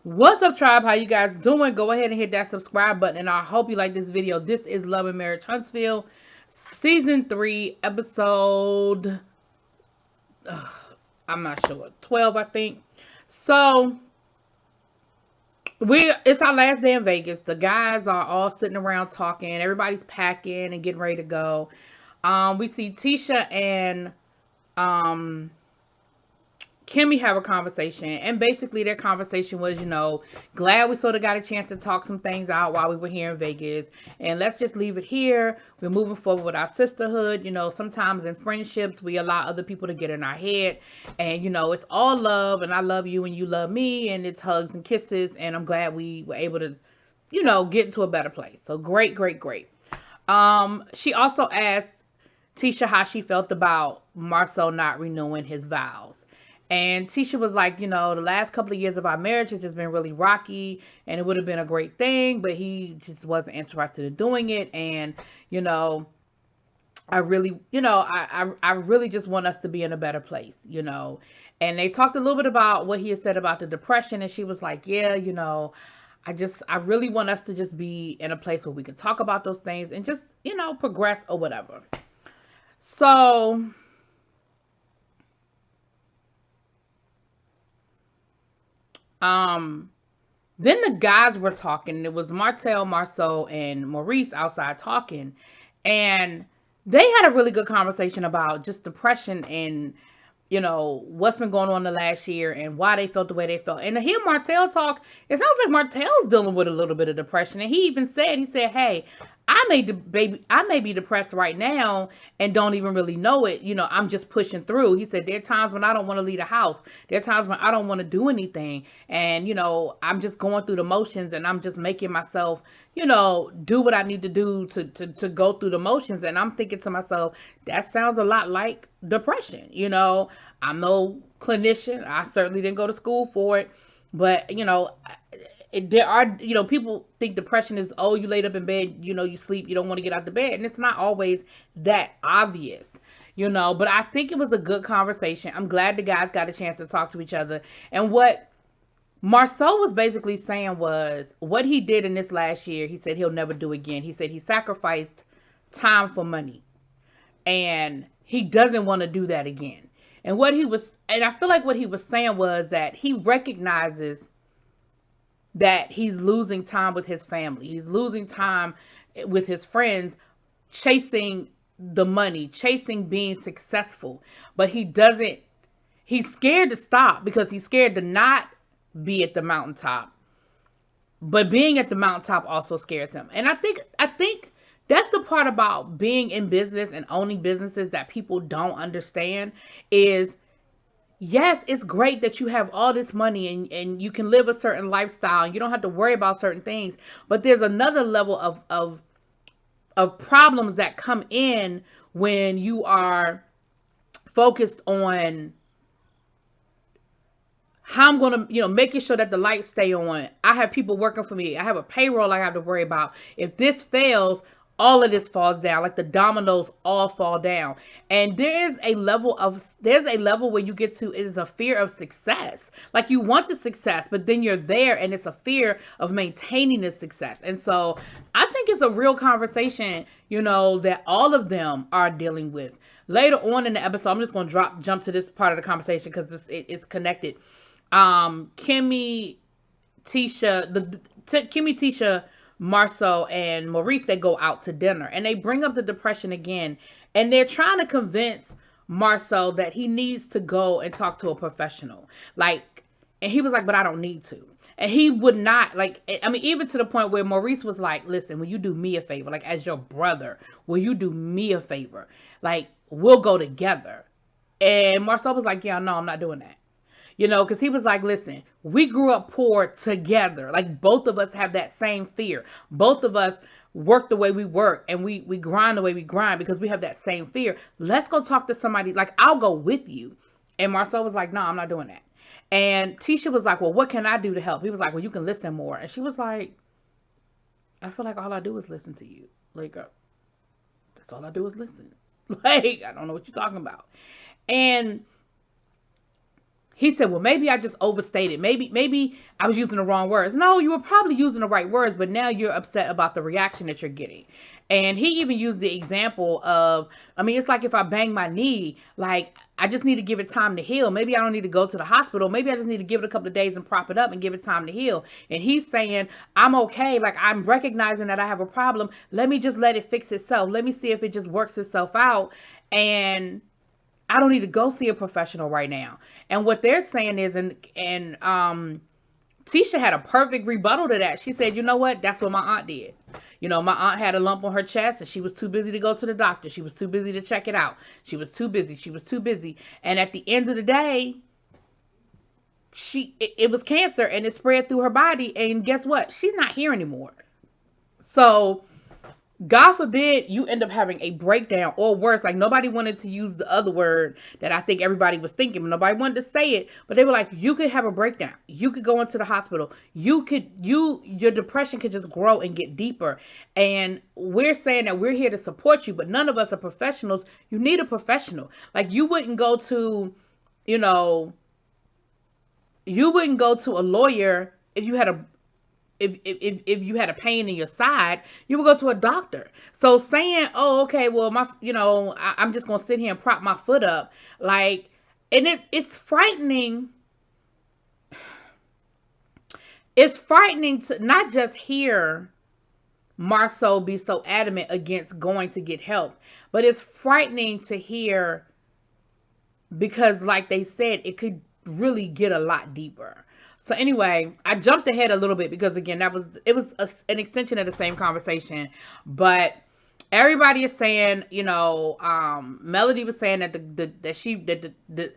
What's up, tribe? How you guys doing? Go ahead and hit that subscribe button, and I hope you like this video. This is Love and Marriage Huntsville, Season 3, Episode... I'm not sure. 12, I think. So, it's our last day in Vegas. The guys are all sitting around talking. Everybody's packing and getting ready to go. We see Tisha and... Kimmy have a conversation, and basically their conversation was, glad we sort of got a chance to talk some things out while we were here in Vegas, and let's just leave it here. We're moving forward with our sisterhood. Sometimes in friendships we allow other people to get in our head, and it's all love, and I love you and you love me, and it's hugs and kisses, and I'm glad we were able to get into a better place. So great. She also asked Tisha how she felt about Marcel not renewing his vows. And Tisha was like, the last couple of years of our marriage has just been really rocky, and it would have been a great thing, but he just wasn't interested in doing it. And, I really, I really just want us to be in a better place, And they talked a little bit about what he had said about the depression, and she was like, yeah, I really want us to just be in a place where we can talk about those things and just, progress or whatever. So... then the guys were talking. It was Martel, Marceau, and Maurice outside talking. And they had a really good conversation about just depression and, what's been going on the last year and why they felt the way they felt. And to hear Martel talk, it sounds like Martel's dealing with a little bit of depression. And he even said, hey, I may be depressed right now and don't even really know it. I'm just pushing through. He said, there are times when I don't want to leave the house. There are times when I don't want to do anything. And, I'm just going through the motions, and I'm just making myself, do what I need to do to go through the motions. And I'm thinking to myself, that sounds a lot like depression. I'm no clinician. I certainly didn't go to school for it. But, there are, people think depression is, oh, you laid up in bed, you sleep, you don't want to get out of bed. And it's not always that obvious, but I think it was a good conversation. I'm glad the guys got a chance to talk to each other. And what Marceau was basically saying was what he did in this last year, he said he'll never do again. He said he sacrificed time for money, and he doesn't want to do that again. And I feel like what he was saying was that he recognizes that he's losing time with his family. He's losing time with his friends, chasing the money, chasing being successful. But he's scared to stop because he's scared to not be at the mountaintop. But being at the mountaintop also scares him. And I think that's the part about being in business and owning businesses that people don't understand is, yes, it's great that you have all this money and you can live a certain lifestyle and you don't have to worry about certain things. But there's another level of problems that come in when you are focused on how I'm going to, making sure that the lights stay on. I have people working for me. I have a payroll I have to worry about. If this fails, all of this falls down, like the dominoes all fall down. And there's a level where you get to, it is a fear of success. Like you want the success, but then you're there and it's a fear of maintaining the success. And so I think it's a real conversation, that all of them are dealing with. Later on in the episode, I'm just going to jump to this part of the conversation because it's connected. Kimmy, Tisha, Marceau, and Maurice, they go out to dinner and they bring up the depression again, and they're trying to convince Marceau that he needs to go and talk to a professional. And he was like, but I don't need to. And he would not, even to the point where Maurice was like, listen, will you do me a favor? Like, as your brother, will you do me a favor? Like, we'll go together. And Marceau was like, yeah, no, I'm not doing that. Because he was like, listen, we grew up poor together. Like, both of us have that same fear. Both of us work the way we work, and we grind the way we grind because we have that same fear. Let's go talk to somebody. Like, I'll go with you. And Marceau was like, no, I'm not doing that. And Tisha was like, well, what can I do to help? He was like, well, you can listen more. And she was like, I feel like all I do is listen to you. Like, that's all I do is listen. Like, I don't know what you're talking about. And he said, well, maybe I just overstated. Maybe I was using the wrong words. No, you were probably using the right words, but now you're upset about the reaction that you're getting. And he even used the example of, I mean, it's like if I bang my knee, like I just need to give it time to heal. Maybe I don't need to go to the hospital. Maybe I just need to give it a couple of days and prop it up and give it time to heal. And he's saying, I'm okay. Like, I'm recognizing that I have a problem. Let me just let it fix itself. Let me see if it just works itself out. And I don't need to go see a professional right now. And what they're saying is, and Tisha had a perfect rebuttal to that. She said, you know what? That's what my aunt did. You know, my aunt had a lump on her chest and she was too busy to go to the doctor. She was too busy to check it out. She was too busy. She was too busy. And at the end of the day, it was cancer and it spread through her body. And guess what? She's not here anymore. So God forbid you end up having a breakdown, or worse, like nobody wanted to use the other word that I think everybody was thinking, but nobody wanted to say it, but they were like, you could have a breakdown. You could go into the hospital. Your depression could just grow and get deeper. And we're saying that we're here to support you, but none of us are professionals. You need a professional. Like you wouldn't go to a lawyer if you had if you had a pain in your side. You would go to a doctor. So saying, oh, okay, well, I'm just going to sit here and prop my foot up. Like, and it's frightening. It's frightening to not just hear Marceau be so adamant against going to get help, but it's frightening to hear because like they said, it could really get a lot deeper. So anyway, I jumped ahead a little bit because again, it was an extension of the same conversation, but everybody is saying, Melody was saying that the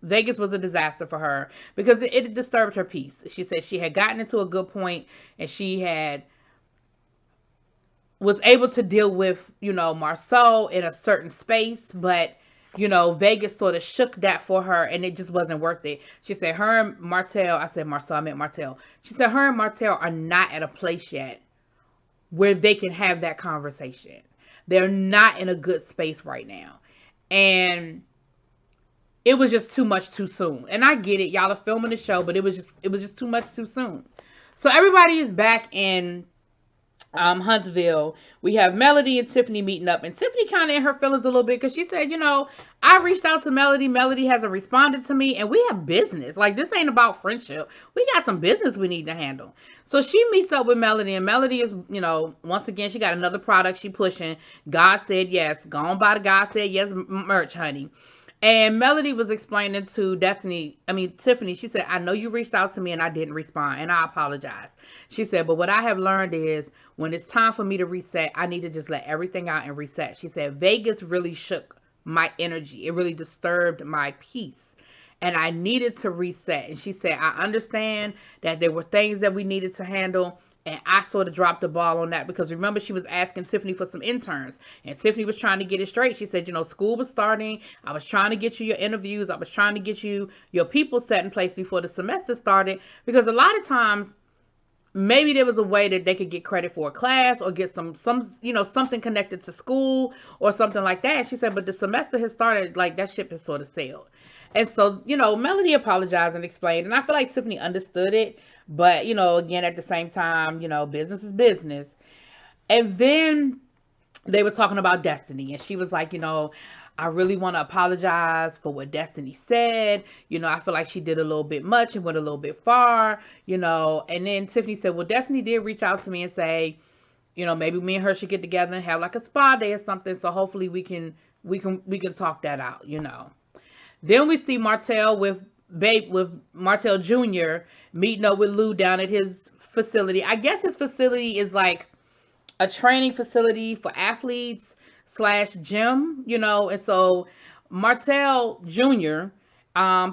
Vegas was a disaster for her because it disturbed her peace. She said she had gotten into a good point and she was able to deal with, Marceau in a certain space, but Vegas sort of shook that for her and it just wasn't worth it. She said her and Martell, I said Marceau, I meant Martell. She said her and Martell are not at a place yet where they can have that conversation. They're not in a good space right now. And it was just too much too soon. And I get it. Y'all are filming the show, but it was just too much too soon. So everybody is back in Huntsville. We have Melody and Tiffany meeting up, and Tiffany kind of in her feelings a little bit because she said, I reached out to Melody. Melody hasn't responded to me, and we have business. Like, this ain't about friendship. We got some business we need to handle. So she meets up with Melody, and Melody is, once again, she got another product she pushing. God said yes. Go on by the God said yes merch, honey. And Melody was explaining to Tiffany, she said, I know you reached out to me and I didn't respond, and I apologize. She said, but what I have learned is when it's time for me to reset, I need to just let everything out and reset. She said, Vegas really shook my energy. It really disturbed my peace. And I needed to reset. And she said, I understand that there were things that we needed to handle. And I sort of dropped the ball on that because remember, she was asking Tiffany for some interns and Tiffany was trying to get it straight. She said, school was starting. I was trying to get you your interviews. I was trying to get you your people set in place before the semester started, because a lot of times maybe there was a way that they could get credit for a class or get some something connected to school or something like that. She said, but the semester has started, like that ship has sort of sailed. And so, Melody apologized and explained, and I feel like Tiffany understood it. But, again, at the same time, business is business. And then they were talking about Destiny. And she was like, I really want to apologize for what Destiny said. I feel like she did a little bit much and went a little bit far, And then Tiffany said, well, Destiny did reach out to me and say, maybe me and her should get together and have like a spa day or something. So hopefully we can talk that out, Then we see Martell with Martell Jr. meeting up with Lou down at his facility. I guess his facility is like a training facility for athletes / gym, and so Martell Jr.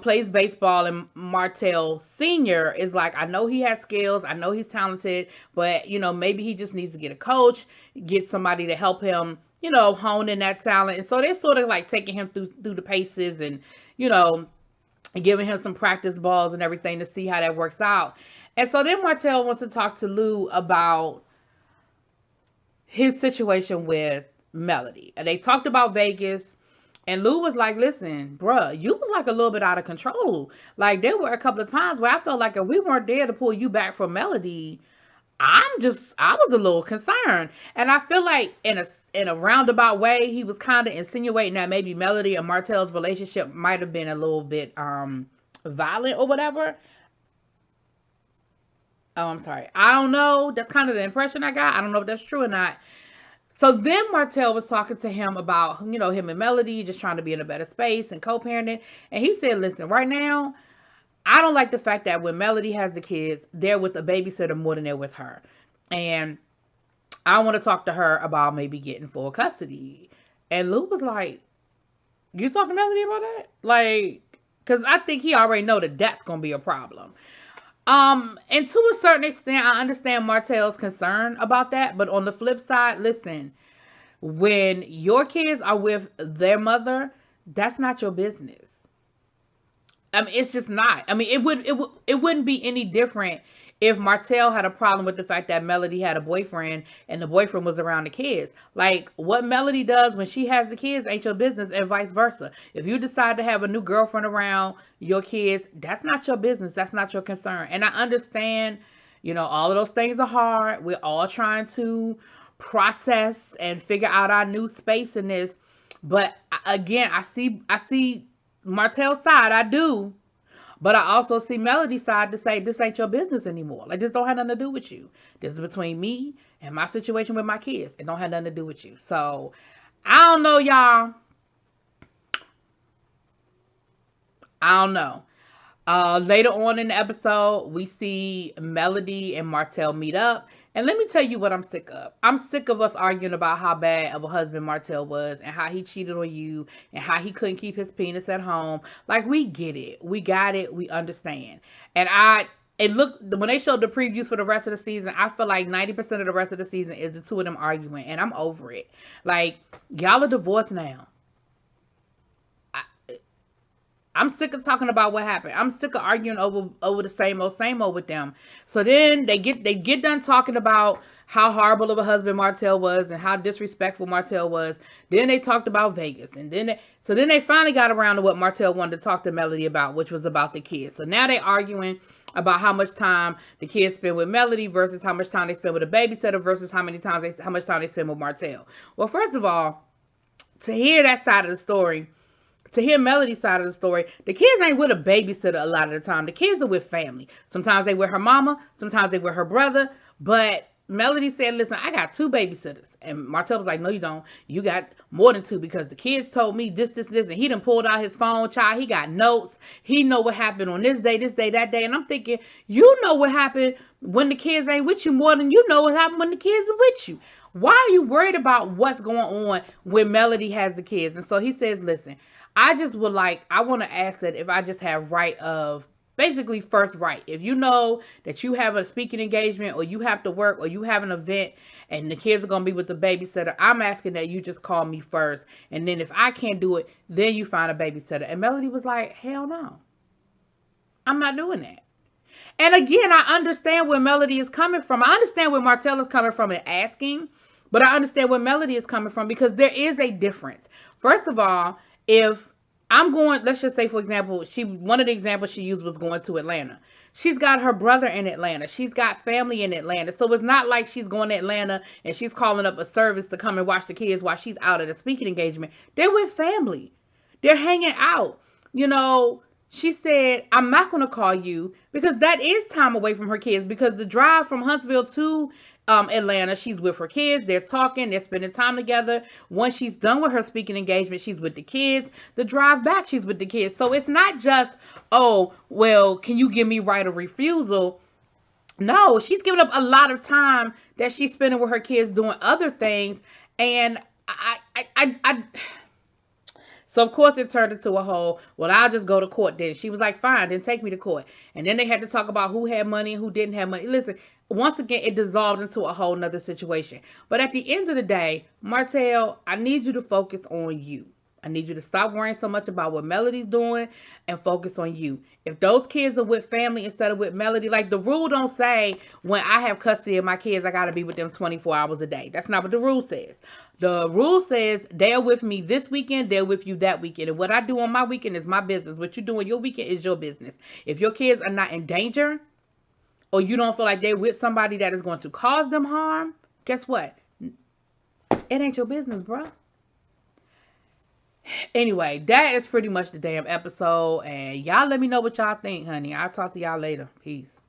Plays baseball, and Martell Sr. is like, I know he has skills, I know he's talented, but maybe he just needs to get a coach, get somebody to help him, hone in that talent. And so they're sort of like taking him through the paces and giving him some practice balls and everything to see how that works out. And so then Martell wants to talk to Lou about his situation with Melody. And they talked about Vegas. And Lou was like, listen, bruh, you was like a little bit out of control. Like, there were a couple of times where I felt like if we weren't there to pull you back from Melody, I was a little concerned. And I feel like in a roundabout way, he was kind of insinuating that maybe Melody and Martell's relationship might have been a little bit violent or whatever. Oh, I'm sorry. I don't know. That's kind of the impression I got. I don't know if that's true or not. So then Martell was talking to him about, him and Melody just trying to be in a better space and co-parenting. And he said, listen, right now, I don't like the fact that when Melody has the kids, they're with a babysitter more than they're with her. And I want to talk to her about maybe getting full custody. And Lou was like, you talking to Melody about that? Like, because I think he already know that that's going to be a problem. And to a certain extent, I understand Martell's concern about that. But on the flip side, listen, when your kids are with their mother, that's not your business. I mean, it's just not. I mean, it wouldn't be any different if Martell had a problem with the fact that Melody had a boyfriend and the boyfriend was around the kids. Like, what Melody does when she has the kids ain't your business, and vice versa. If you decide to have a new girlfriend around your kids, that's not your business. That's not your concern. And I understand, all of those things are hard. We're all trying to process and figure out our new space in this. But again, I see Martell's side, I do. But I also see Melody's side to say, this ain't your business anymore. Like, this don't have nothing to do with you. This is between me and my situation with my kids. It don't have nothing to do with you. So, I don't know, y'all. I don't know. Later on in the episode, we see Melody and Martell meet up. And let me tell you what I'm sick of. I'm sick of us arguing about how bad of a husband Martell was and how he cheated on you and how he couldn't keep his penis at home. Like, we get it. We got it. We understand. And when they showed the previews for the rest of the season, I feel like 90% of the rest of the season is the two of them arguing. And I'm over it. Like, y'all are divorced now. I'm sick of talking about what happened. I'm sick of arguing over the same old with them. So then they get done talking about how horrible of a husband Martell was and how disrespectful Martell was. Then they talked about Vegas. And then they finally got around to what Martell wanted to talk to Melody about, which was about the kids. So now they're arguing about how much time the kids spend with Melody versus how much time they spend with a babysitter versus how much time they spend with Martell. Well, first of all, to hear that side of the story, to hear Melody's side of the story, the kids ain't with a babysitter a lot of the time. The kids are with family. Sometimes they with her mama. Sometimes they with her brother. But Melody said, listen, I got 2 babysitters. And Martell was like, no, you don't. You got more than 2 because the kids told me this. And he done pulled out his phone, child. He got notes. He know what happened on this day, that day. And I'm thinking, you know what happened when the kids ain't with you more than you know what happened when the kids are with you. Why are you worried about what's going on when Melody has the kids? And so he says, listen, I want to ask that if I just have right of, basically first right. If you know that you have a speaking engagement or you have to work or you have an event and the kids are going to be with the babysitter, I'm asking that you just call me first. And then if I can't do it, then you find a babysitter. And Melody was like, hell no. I'm not doing that. And again, I understand where Melody is coming from. I understand where Martell is coming from in asking, but I understand where Melody is coming from because there is a difference. First of all, if I'm going, let's just say, for example, one of the examples she used was going to Atlanta. She's got her brother in Atlanta. She's got family in Atlanta. So it's not like she's going to Atlanta and she's calling up a service to come and watch the kids while she's out at a speaking engagement. They're with family. They're hanging out. She said, I'm not going to call you because that is time away from her kids because the drive from Huntsville to Atlanta, she's with her kids. They're talking. They're spending time together. Once she's done with her speaking engagement, she's with the kids. The drive back, she's with the kids. So it's not just, oh, well, can you give me right of refusal? No, she's giving up a lot of time that she's spending with her kids doing other things. And so, of course, it turned into a whole, well, I'll just go to court then. She was like, fine, then take me to court. And then they had to talk about who had money and who didn't have money. Listen, once again, it dissolved into a whole nother situation. But at the end of the day, Martell, I need you to focus on you. I need you to stop worrying so much about what Melody's doing and focus on you. If those kids are with family instead of with Melody, like the rule don't say when I have custody of my kids, I got to be with them 24 hours a day. That's not what the rule says. The rule says they're with me this weekend, they're with you that weekend. And what I do on my weekend is my business. What you do on your weekend is your business. If your kids are not in danger or you don't feel like they're with somebody that is going to cause them harm, guess what? It ain't your business, bro. Anyway, that is pretty much the damn episode. And y'all let me know what y'all think, honey. I'll talk to y'all later. Peace.